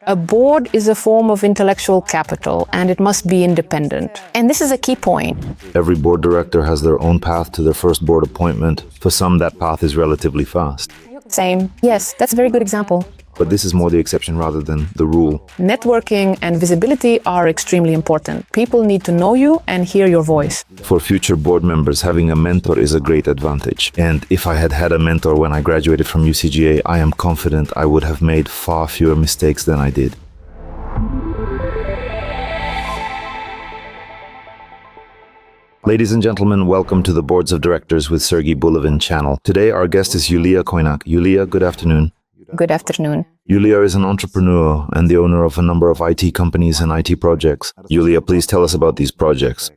A board is a form of intellectual capital, and it must be independent. And this is a key point. Every board director has their own path to their first board appointment. For some, that path is relatively fast. Same. Yes, that's a very good example. But this is more the exception rather than the rule. Networking and visibility are extremely important. People need to know you and hear your voice. For future board members, having a mentor is a great advantage. And if I had had a mentor when I graduated from UCGA, I am confident I would have made far fewer mistakes than I did. Ladies and gentlemen, welcome to the Boards of Directors with Sergiy Bulavin channel. Today our guest is Yulia Koinak. Yulia, good afternoon. Good afternoon. Yulia is an entrepreneur and the owner of a number of IT companies and IT projects. Yulia, please tell us about these projects.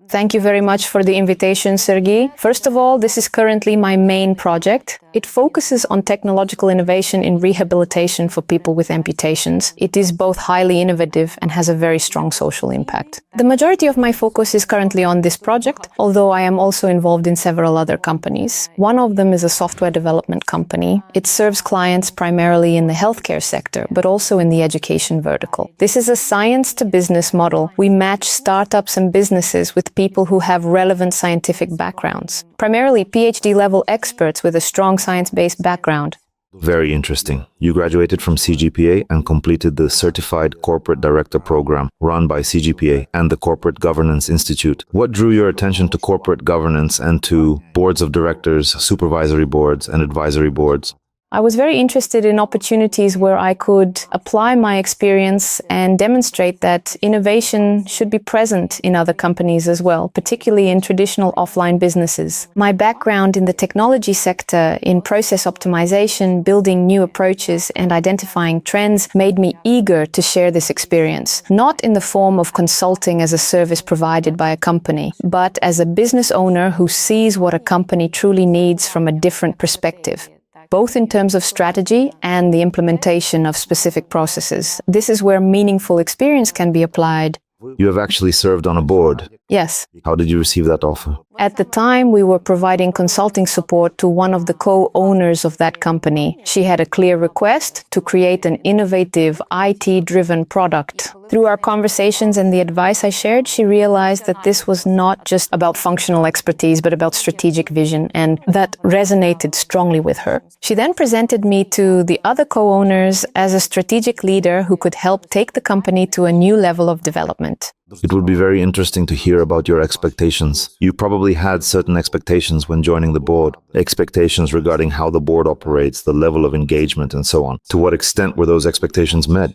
Thank you very much for the invitation, Sergey. First of all, this is currently my main project. It focuses on technological innovation in rehabilitation for people with amputations. It is both highly innovative and has a very strong social impact. The majority of my focus is currently on this project, although I am also involved in several other companies. One of them is a software development company. It serves clients primarily in the healthcare sector, but also in the education vertical. This is a science-to-business model. We match startups and businesses with people who have relevant scientific backgrounds, primarily PhD-level experts with a strong science-based background. Very interesting. You graduated from CGPA and completed the Certified Corporate Director program run by CGPA and the Corporate Governance Institute. What drew your attention to corporate governance and to boards of directors, supervisory boards, and advisory boards? I was very interested in opportunities where I could apply my experience and demonstrate that innovation should be present in other companies as well, particularly in traditional offline businesses. My background in the technology sector, in process optimization, building new approaches, and identifying trends made me eager to share this experience, not in the form of consulting as a service provided by a company, but as a business owner who sees what a company truly needs from a different perspective, both in terms of strategy and the implementation of specific processes. This is where meaningful experience can be applied. You have actually served on a board. Yes. How did you receive that offer? At the time, we were providing consulting support to one of the co-owners of that company. She had a clear request to create an innovative, IT-driven product. Through our conversations and the advice I shared, she realized that this was not just about functional expertise, but about strategic vision, and that resonated strongly with her. She then presented me to the other co-owners as a strategic leader who could help take the company to a new level of development. It would be very interesting to hear about your expectations. You probably had certain expectations when joining the board, expectations regarding how the board operates, the level of engagement, and so on. To what extent were those expectations met?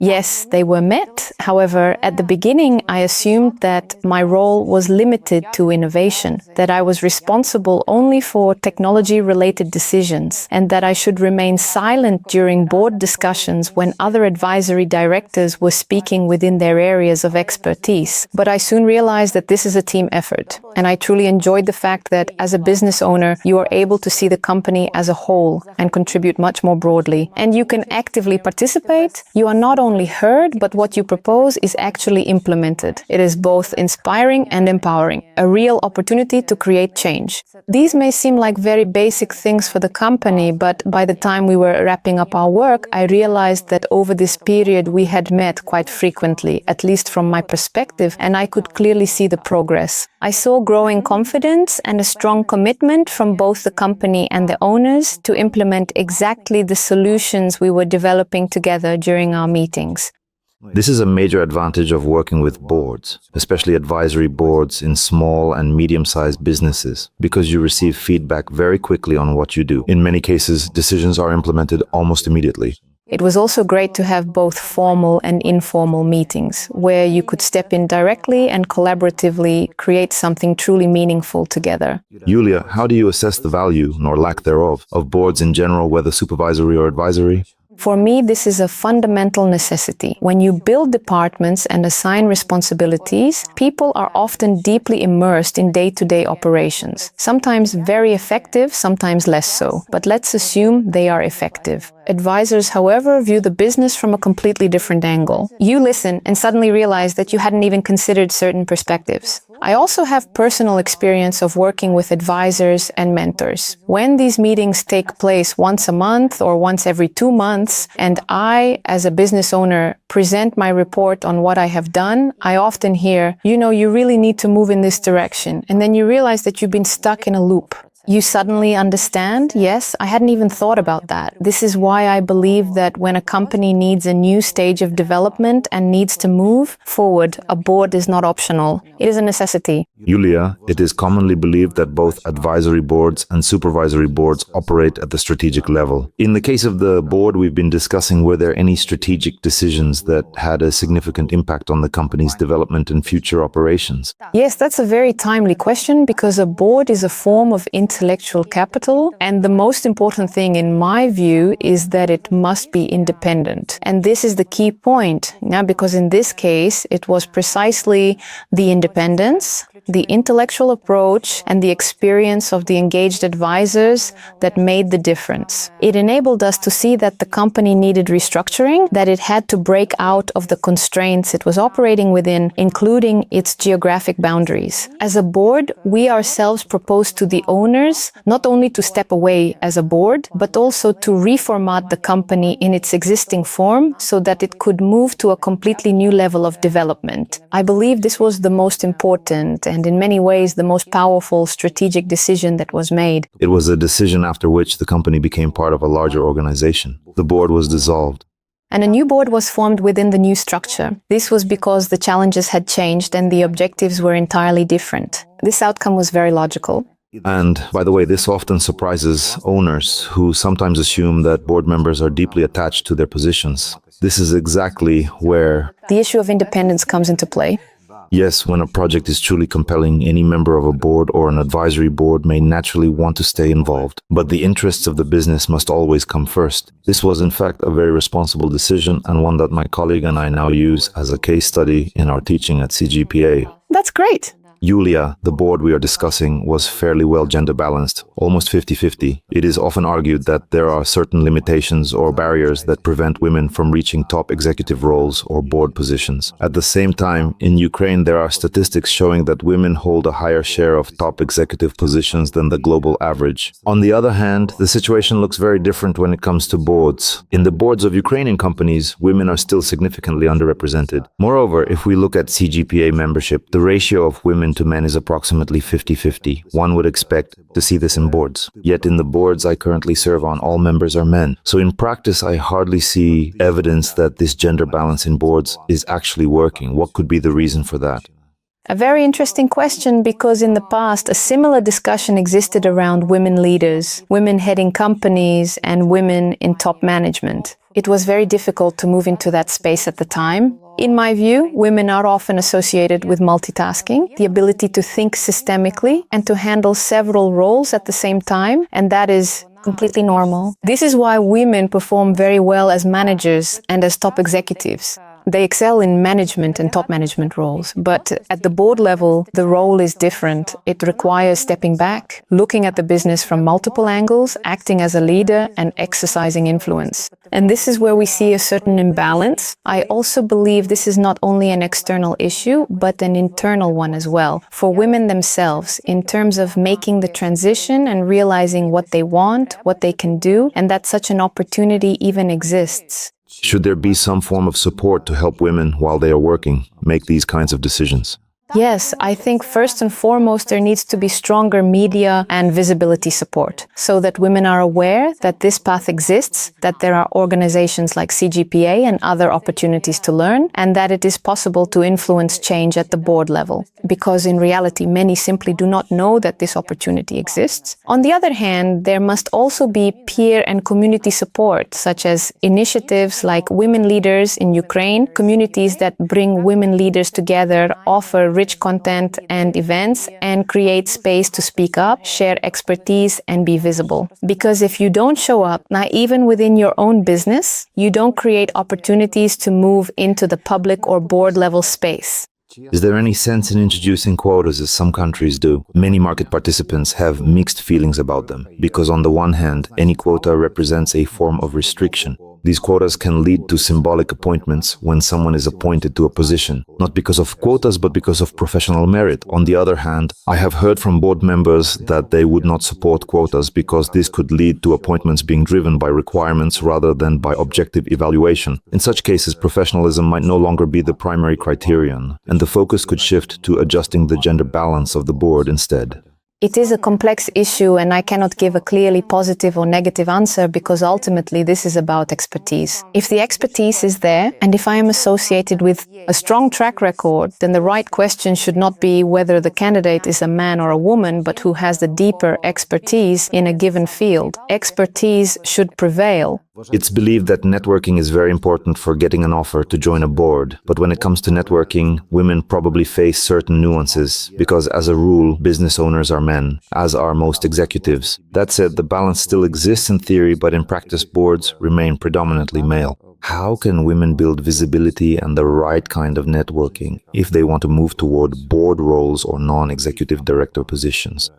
Yes, they were met. However, at the beginning, I assumed that my role was limited to innovation, that I was responsible only for technology-related decisions, and that I should remain silent during board discussions when other advisory directors were speaking within their areas of expertise. But I soon realized that this is a team effort, and I truly enjoyed the fact that as a business owner, you are able to see the company as a whole and contribute much more broadly. And you can actively participate. You are not only heard, but what you propose is actually implemented. It is both inspiring and empowering, a real opportunity to create change. These may seem like very basic things for the company, but by the time we were wrapping up our work, I realized that over this period we had met quite frequently, at least from my perspective, and I could clearly see the progress. I saw growing confidence and a strong commitment from both the company and the owners to implement exactly the solutions we were developing together during our meetings. This is a major advantage of working with boards, especially advisory boards in small and medium-sized businesses, because you receive feedback very quickly on what you do. In many cases, decisions are implemented almost immediately. It was also great to have both formal and informal meetings, where you could step in directly and collaboratively create something truly meaningful together. Yulia, how do you assess the value, nor lack thereof, of boards in general, whether supervisory or advisory? For me, this is a fundamental necessity. When you build departments and assign responsibilities, people are often deeply immersed in day-to-day operations. Sometimes very effective, sometimes less so. But let's assume they are effective. Advisors, however, view the business from a completely different angle. You listen and suddenly realize that you hadn't even considered certain perspectives. I also have personal experience of working with advisors and mentors. When these meetings take place once a month or once every 2 months, and I, as a business owner, present my report on what I have done, I often hear, you really need to move in this direction. And then you realize that you've been stuck in a loop. You suddenly understand, yes, I hadn't even thought about that. This is why I believe that when a company needs a new stage of development and needs to move forward, a board is not optional. It is a necessity. Yulia, it is commonly believed that both advisory boards and supervisory boards operate at the strategic level. In the case of the board we've been discussing, were there any strategic decisions that had a significant impact on the company's development and future operations? Yes, that's a very timely question because a board is a form of intellectual capital, and the most important thing in my view is that it must be independent. And this is the key point, because in this case it was precisely the independence, the intellectual approach, and the experience of the engaged advisors that made the difference. It enabled us to see that the company needed restructuring, that it had to break out of the constraints it was operating within, including its geographic boundaries. As a board, we ourselves proposed to the owners not only to step away as a board, but also to reformat the company in its existing form so that it could move to a completely new level of development. I believe this was the most important and in many ways the most powerful strategic decision that was made. It was a decision after which the company became part of a larger organization. The board was dissolved. And a new board was formed within the new structure. This was because the challenges had changed and the objectives were entirely different. This outcome was very logical. And, by the way, this often surprises owners who sometimes assume that board members are deeply attached to their positions. This is exactly where the issue of independence comes into play. Yes, when a project is truly compelling, any member of a board or an advisory board may naturally want to stay involved. But the interests of the business must always come first. This was in fact a very responsible decision and one that my colleague and I now use as a case study in our teaching at CGPA. That's great. Yulia, the board we are discussing, was fairly well gender balanced, almost 50-50. It is often argued that there are certain limitations or barriers that prevent women from reaching top executive roles or board positions. At the same time, in Ukraine, there are statistics showing that women hold a higher share of top executive positions than the global average. On the other hand, the situation looks very different when it comes to boards. In the boards of Ukrainian companies, women are still significantly underrepresented. Moreover, if we look at CGPA membership, the ratio of women to men is approximately 50-50. One would expect to see this in boards. Yet in the boards I currently serve on, all members are men. So in practice, I hardly see evidence that this gender balance in boards is actually working. What could be the reason for that? A very interesting question, because in the past a similar discussion existed around women leaders, women heading companies, and women in top management. It was very difficult to move into that space at the time. In my view, women are often associated with multitasking, the ability to think systemically and to handle several roles at the same time, and that is completely normal. This is why women perform very well as managers and as top executives. They excel in management and top management roles, but at the board level, the role is different. It requires stepping back, looking at the business from multiple angles, acting as a leader, and exercising influence. And this is where we see a certain imbalance. I also believe this is not only an external issue, but an internal one as well, for women themselves, in terms of making the transition and realizing what they want, what they can do, and that such an opportunity even exists. Should there be some form of support to help women while they are working make these kinds of decisions? Yes, I think first and foremost there needs to be stronger media and visibility support so that women are aware that this path exists, that there are organizations like CGPA and other opportunities to learn, and that it is possible to influence change at the board level. Because in reality, many simply do not know that this opportunity exists. On the other hand, there must also be peer and community support, such as initiatives like Women Leaders in Ukraine, communities that bring women leaders together, offer rich content and events, and create space to speak up, share expertise, and be visible. Because if you don't show up, not even within your own business, you don't create opportunities to move into the public or board level space. Is there any sense in introducing quotas as some countries do? Many market participants have mixed feelings about them, because on the one hand, any quota represents a form of restriction. These quotas can lead to symbolic appointments when someone is appointed to a position, not because of quotas but because of professional merit. On the other hand, I have heard from board members that they would not support quotas because this could lead to appointments being driven by requirements rather than by objective evaluation. In such cases, professionalism might no longer be the primary criterion, and the focus could shift to adjusting the gender balance of the board instead. It is a complex issue, and I cannot give a clearly positive or negative answer because ultimately this is about expertise. If the expertise is there, and if I am associated with a strong track record, then the right question should not be whether the candidate is a man or a woman, but who has the deeper expertise in a given field. Expertise should prevail. It's believed that networking is very important for getting an offer to join a board, but when it comes to networking, women probably face certain nuances, because as a rule, business owners are men, as are most executives. That said, the balance still exists in theory, but in practice boards remain predominantly male. How can women build visibility and the right kind of networking if they want to move toward board roles or non-executive director positions?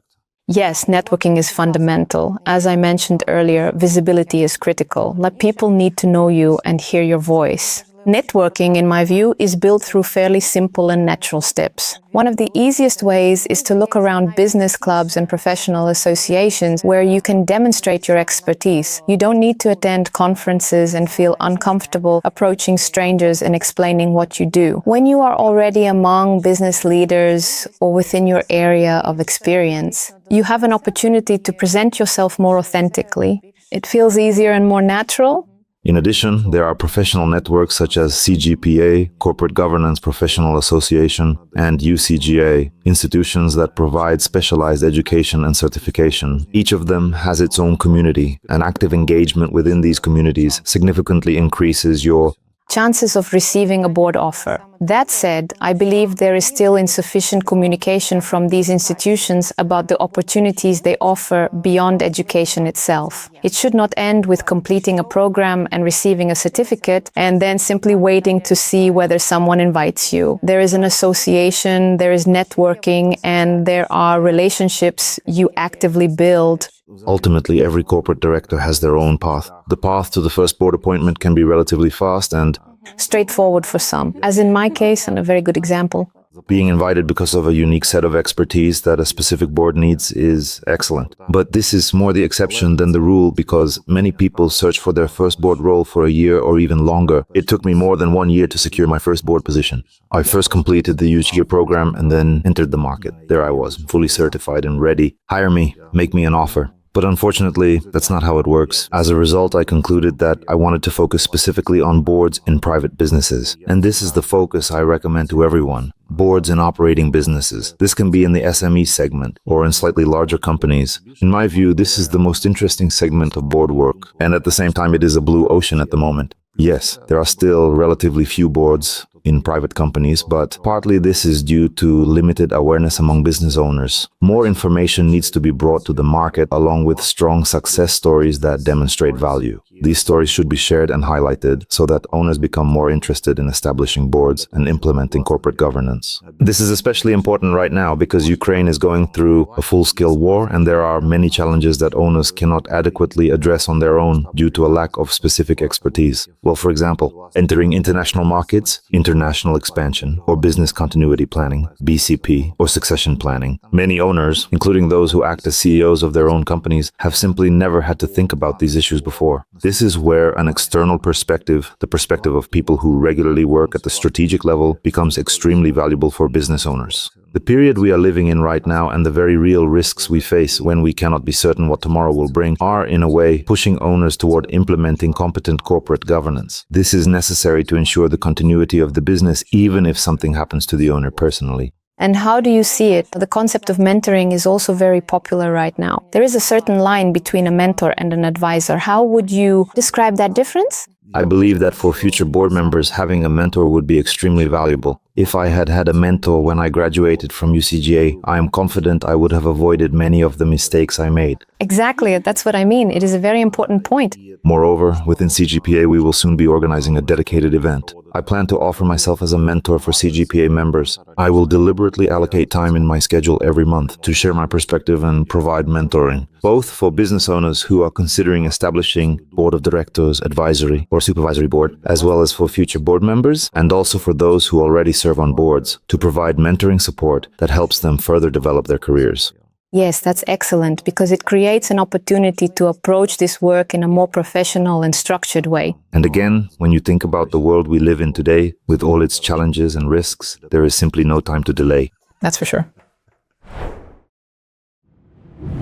Yes, networking is fundamental. As I mentioned earlier, visibility is critical. Like, people need to know you and hear your voice. Networking, in my view, is built through fairly simple and natural steps. One of the easiest ways is to look around business clubs and professional associations where you can demonstrate your expertise. You don't need to attend conferences and feel uncomfortable approaching strangers and explaining what you do. When you are already among business leaders or within your area of experience, you have an opportunity to present yourself more authentically. It feels easier and more natural. In addition, there are professional networks such as CGPA, Corporate Governance Professional Association, and UCGA, institutions that provide specialized education and certification. Each of them has its own community, and active engagement within these communities significantly increases your chances of receiving a board offer. That said, I believe there is still insufficient communication from these institutions about the opportunities they offer beyond education itself. It should not end with completing a program and receiving a certificate and then simply waiting to see whether someone invites you. There is an association, there is networking, and there are relationships you actively build. Ultimately, every corporate director has their own path. The path to the first board appointment can be relatively fast and straightforward for some, as in my case, and a very good example. Being invited because of a unique set of expertise that a specific board needs is excellent. But this is more the exception than the rule because many people search for their first board role for a year or even longer. It took me more than 1 year to secure my first board position. I first completed the UCGA program and then entered the market. There I was, fully certified and ready. Hire me, make me an offer. But unfortunately, that's not how it works. As a result, I concluded that I wanted to focus specifically on boards in private businesses. And this is the focus I recommend to everyone. Boards in operating businesses. This can be in the SME segment or in slightly larger companies. In my view, this is the most interesting segment of board work. And at the same time, it is a blue ocean at the moment. Yes, there are still relatively few boards in private companies, but partly this is due to limited awareness among business owners. More information needs to be brought to the market along with strong success stories that demonstrate value. These stories should be shared and highlighted so that owners become more interested in establishing boards and implementing corporate governance. This is especially important right now because Ukraine is going through a full-scale war and there are many challenges that owners cannot adequately address on their own due to a lack of specific expertise. Well, for example, entering international markets, international expansion, or business continuity planning, BCP, or succession planning. Many owners, including those who act as CEOs of their own companies, have simply never had to think about these issues before. This is where an external perspective, the perspective of people who regularly work at the strategic level, becomes extremely valuable for business owners. The period we are living in right now and the very real risks we face when we cannot be certain what tomorrow will bring are, in a way, pushing owners toward implementing competent corporate governance. This is necessary to ensure the continuity of the business, even if something happens to the owner personally. And how do you see it? The concept of mentoring is also very popular right now. There is a certain line between a mentor and an advisor. How would you describe that difference? I believe that for future board members, having a mentor would be extremely valuable. If I had had a mentor when I graduated from UCGA, I am confident I would have avoided many of the mistakes I made. Exactly, that's what I mean. It is a very important point. Moreover, within CGPA, we will soon be organizing a dedicated event. I plan to offer myself as a mentor for CGPA members. I will deliberately allocate time in my schedule every month to share my perspective and provide mentoring, both for business owners who are considering establishing board of directors, advisory, or supervisory board, as well as for future board members, and also for those who already serve on boards, to provide mentoring support that helps them further develop their careers. Yes, that's excellent because it creates an opportunity to approach this work in a more professional and structured way. And again, when you think about the world we live in today, with all its challenges and risks, there is simply no time to delay. That's for sure.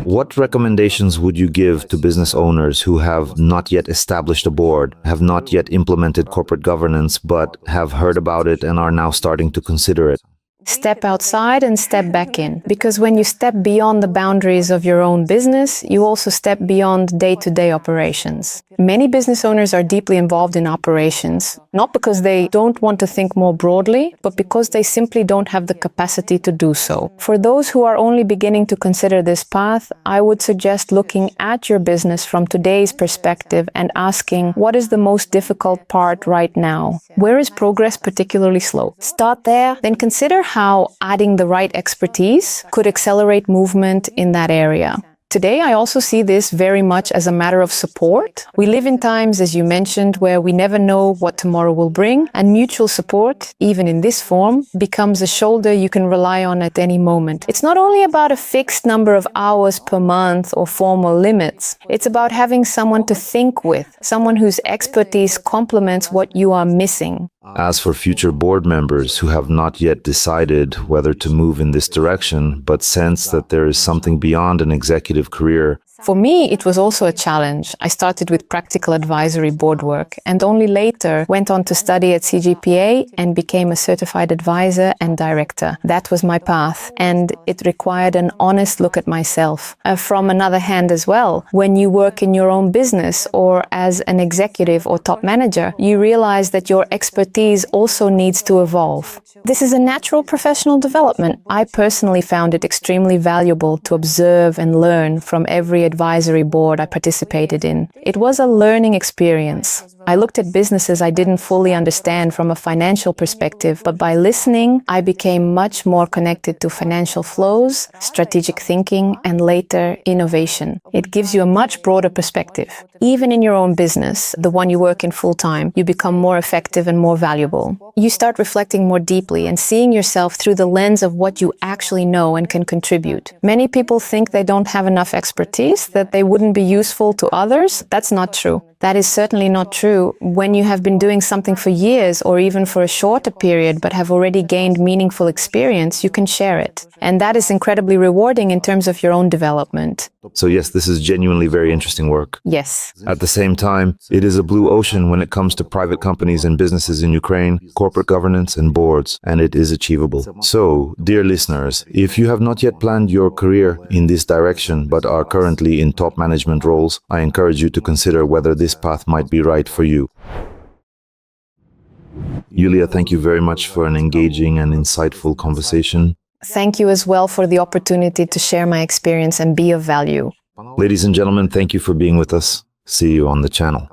What recommendations would you give to business owners who have not yet established a board, have not yet implemented corporate governance, but have heard about it and are now starting to consider it? Step outside and step back in. Because when you step beyond the boundaries of your own business, you also step beyond day-to-day operations. Many business owners are deeply involved in operations, not because they don't want to think more broadly, but because they simply don't have the capacity to do so. For those who are only beginning to consider this path, I would suggest looking at your business from today's perspective and asking, what is the most difficult part right now? Where is progress particularly slow? Start there, then consider how adding the right expertise could accelerate movement in that area. Today, I also see this very much as a matter of support. We live in times, as you mentioned, where we never know what tomorrow will bring, and mutual support, even in this form, becomes a shoulder you can rely on at any moment. It's not only about a fixed number of hours per month or formal limits. It's about having someone to think with, someone whose expertise complements what you are missing. As for future board members who have not yet decided whether to move in this direction, but sense that there is something beyond an executive career, for me, it was also a challenge. I started with practical advisory board work and only later went on to study at CGPA and became a certified advisor and director. That was my path, and it required an honest look at myself. From another hand as well, when you work in your own business or as an executive or top manager, you realize that your expertise also needs to evolve. This is a natural professional development. I personally found it extremely valuable to observe and learn from every advisory board I participated in. It was a learning experience. I looked at businesses I didn't fully understand from a financial perspective, but by listening, I became much more connected to financial flows, strategic thinking, and later, innovation. It gives you a much broader perspective. Even in your own business, the one you work in full-time, you become more effective and more valuable. You start reflecting more deeply and seeing yourself through the lens of what you actually know and can contribute. Many people think they don't have enough expertise, that they wouldn't be useful to others. That's not true. That is certainly not true when you have been doing something for years or even for a shorter period but have already gained meaningful experience, you can share it. And that is incredibly rewarding in terms of your own development. So yes, this is genuinely very interesting work. Yes. At the same time, it is a blue ocean when it comes to private companies and businesses in Ukraine, corporate governance and boards, and it is achievable. So, dear listeners, if you have not yet planned your career in this direction but are currently in top management roles, I encourage you to consider whether this path might be right for you. Yulia, thank you very much for an engaging and insightful conversation. Thank you as well for the opportunity to share my experience and be of value. Ladies and gentlemen, thank you for being with us. See you on the channel.